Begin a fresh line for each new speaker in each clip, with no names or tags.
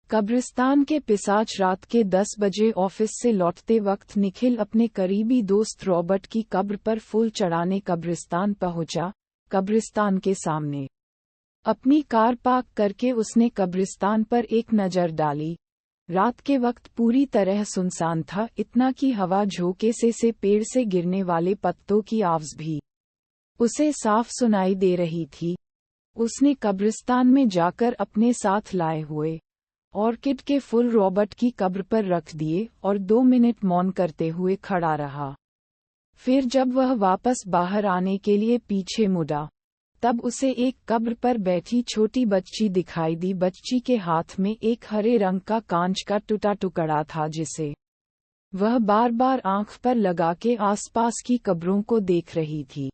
कब्रिस्तान के पिशाच रात के 10 बजे ऑफिस से लौटते वक्त निखिल अपने करीबी दोस्त रॉबर्ट की कब्र पर फूल चढ़ाने कब्रिस्तान पहुंचा। कब्रिस्तान के सामने अपनी कार पार्क करके उसने कब्रिस्तान पर एक नज़र डाली। रात के वक्त पूरी तरह सुनसान था, इतना कि हवा झोंके से पेड़ से गिरने वाले पत्तों की आवाज भी उसे साफ सुनाई दे रही थी। उसने कब्रिस्तान में जाकर अपने साथ लाए हुए ऑर्किड के फूल रॉबर्ट की कब्र पर रख दिए और 2 मिनट मौन करते हुए खड़ा रहा। फिर जब वह वापस बाहर आने के लिए पीछे मुड़ा, तब उसे एक कब्र पर बैठी छोटी बच्ची दिखाई दी। बच्ची के हाथ में एक हरे रंग का कांच का टूटा टुकड़ा था, जिसे वह बार बार आंख पर लगा के आसपास की कब्रों को देख रही थी।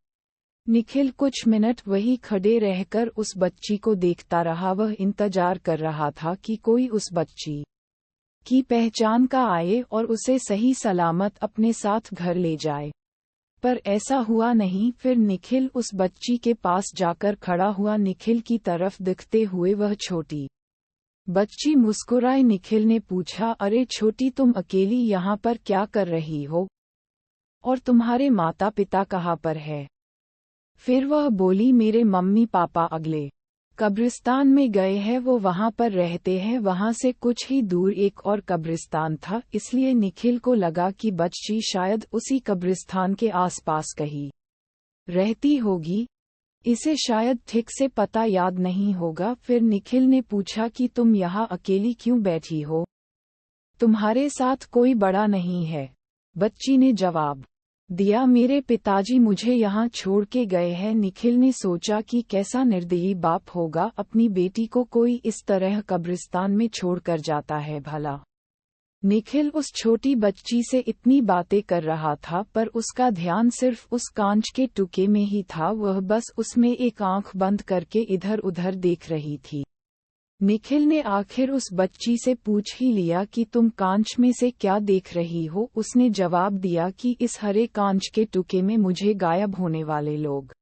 निखिल कुछ मिनट वहीं खड़े रहकर उस बच्ची को देखता रहा। वह इंतजार कर रहा था कि कोई उस बच्ची की पहचान का आए और उसे सही सलामत अपने साथ घर ले जाए, पर ऐसा हुआ नहीं। फिर निखिल उस बच्ची के पास जाकर खड़ा हुआ। निखिल की तरफ दिखते हुए वह छोटी बच्ची मुस्कुराई। निखिल ने पूछा, अरे छोटी, तुम अकेली यहाँ पर क्या कर रही हो? और तुम्हारे माता पिता कहाँ पर है? फिर वह बोली, मेरे मम्मी पापा अगले कब्रिस्तान में गए हैं, वो वहाँ पर रहते हैं। वहाँ से कुछ ही दूर एक और कब्रिस्तान था, इसलिए निखिल को लगा कि बच्ची शायद उसी कब्रिस्तान के आसपास कहीं रहती होगी। इसे शायद ठीक से पता याद नहीं होगा। फिर निखिल ने पूछा कि तुम यहाँ अकेली क्यों बैठी हो? तुम्हारे साथ कोई बड़ा नहीं है? बच्ची ने जवाब दिया, मेरे पिताजी मुझे यहाँ छोड़ के गए हैं। निखिल ने सोचा कि कैसा निर्दयी बाप होगा, अपनी बेटी को कोई इस तरह कब्रिस्तान में छोड़कर जाता है भला। निखिल उस छोटी बच्ची से इतनी बातें कर रहा था, पर उसका ध्यान सिर्फ उस कांच के टुकड़े में ही था। वह बस उसमें एक आंख बंद करके इधर उधर देख रही थी। निखिल ने आखिर उस बच्ची से पूछ ही लिया कि तुम कांच में से क्या देख रही हो? उसने जवाब दिया कि इस हरे कांच के टुकड़े में मुझे गायब होने वाले लोग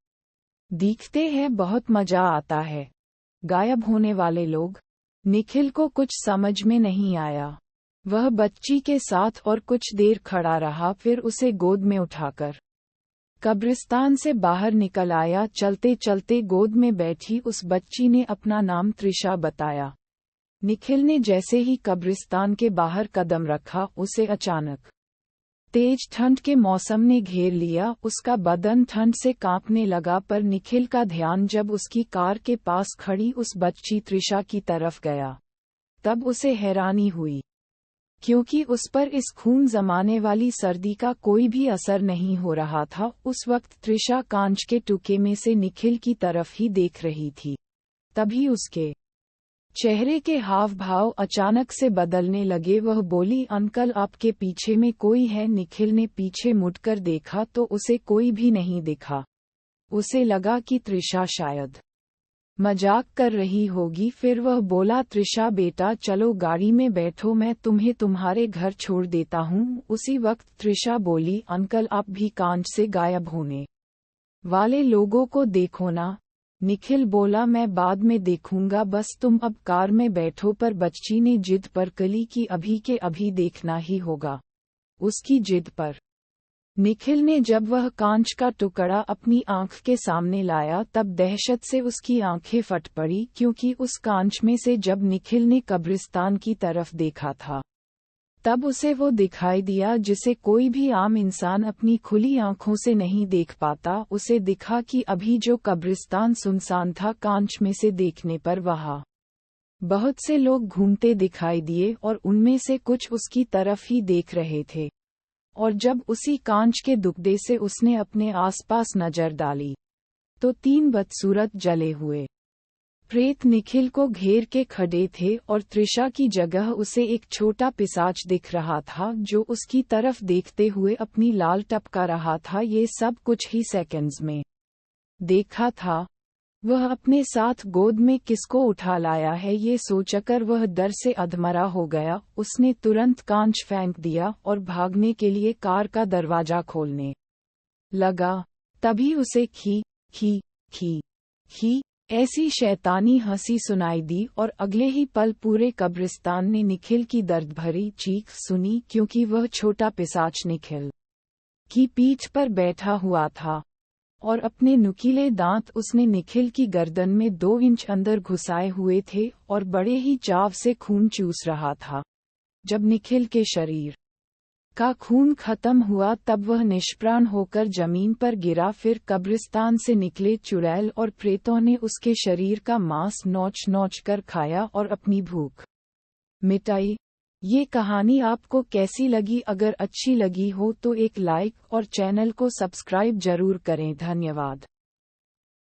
दिखते हैं, बहुत मजा आता है। गायब होने वाले लोग? निखिल को कुछ समझ में नहीं आया। वह बच्ची के साथ और कुछ देर खड़ा रहा, फिर उसे गोद में उठाकर कब्रिस्तान से बाहर निकल आया। चलते चलते गोद में बैठी उस बच्ची ने अपना नाम त्रिशा बताया। निखिल ने जैसे ही कब्रिस्तान के बाहर कदम रखा, उसे अचानक तेज ठंड के मौसम ने घेर लिया। उसका बदन ठंड से कांपने लगा, पर निखिल का ध्यान जब उसकी कार के पास खड़ी उस बच्ची त्रिशा की तरफ गया, तब उसे हैरानी हुई, क्योंकि उस पर इस खून जमाने वाली सर्दी का कोई भी असर नहीं हो रहा था। उस वक्त त्रिशा कांच के टुकड़े में से निखिल की तरफ ही देख रही थी। तभी उसके चेहरे के हाव भाव अचानक से बदलने लगे। वह बोली, अंकल, आपके पीछे में कोई है? निखिल ने पीछे मुड़कर देखा तो उसे कोई भी नहीं दिखा। उसे लगा कि त्रिशा शायद मजाक कर रही होगी। फिर वह बोला, त्रिशा बेटा, चलो गाड़ी में बैठो, मैं तुम्हें तुम्हारे घर छोड़ देता हूँ। उसी वक्त त्रिशा बोली, अंकल, आप भी कांच से गायब होने वाले लोगों को देखो ना। निखिल बोला, मैं बाद में देखूंगा, बस तुम अब कार में बैठो। पर बच्ची ने जिद पर कली कि अभी के अभी देखना ही होगा। उसकी जिद पर निखिल ने जब वह कांच का टुकड़ा अपनी आंख के सामने लाया, तब दहशत से उसकी आंखें फट पड़ी, क्योंकि उस कांच में से जब निखिल ने कब्रिस्तान की तरफ देखा था, तब उसे वो दिखाई दिया जिसे कोई भी आम इंसान अपनी खुली आंखों से नहीं देख पाता। उसे दिखा कि अभी जो कब्रिस्तान सुनसान था, कांच में से देखने पर वहां बहुत से लोग घूमते दिखाई दिए और उनमें से कुछ उसकी तरफ ही देख रहे थे। और जब उसी कांच के दुगड़े से उसने अपने आसपास नजर डाली, तो 3 बदसूरत जले हुए प्रेत निखिल को घेर के खड़े थे, और त्रिशा की जगह उसे एक छोटा पिशाच दिख रहा था, जो उसकी तरफ देखते हुए अपनी लाल टपका रहा था। ये सब कुछ ही सेकंड्स में देखा था। वह अपने साथ गोद में किसको उठा लाया है, ये सोचकर वह डर से अधमरा हो गया। उसने तुरंत कांच फेंक दिया और भागने के लिए कार का दरवाजा खोलने लगा। तभी उसे खी खी खी खी ऐसी शैतानी हंसी सुनाई दी और अगले ही पल पूरे कब्रिस्तान ने निखिल की दर्द भरी चीख सुनी, क्योंकि वह छोटा पिशाच निखिल की पीठ पर बैठा हुआ था और अपने नुकीले दांत उसने निखिल की गर्दन में 2 इंच अंदर घुसाए हुए थे और बड़े ही चाव से खून चूस रहा था। जब निखिल के शरीर का खून खत्म हुआ तब वह निष्प्राण होकर जमीन पर गिरा। फिर कब्रिस्तान से निकले चुड़ैल और प्रेतों ने उसके शरीर का मांस नोच नोच कर खाया और अपनी भूख मिटाई। ये कहानी आपको कैसी लगी? अगर अच्छी लगी हो तो एक लाइक और चैनल को सब्सक्राइब जरूर करें। धन्यवाद।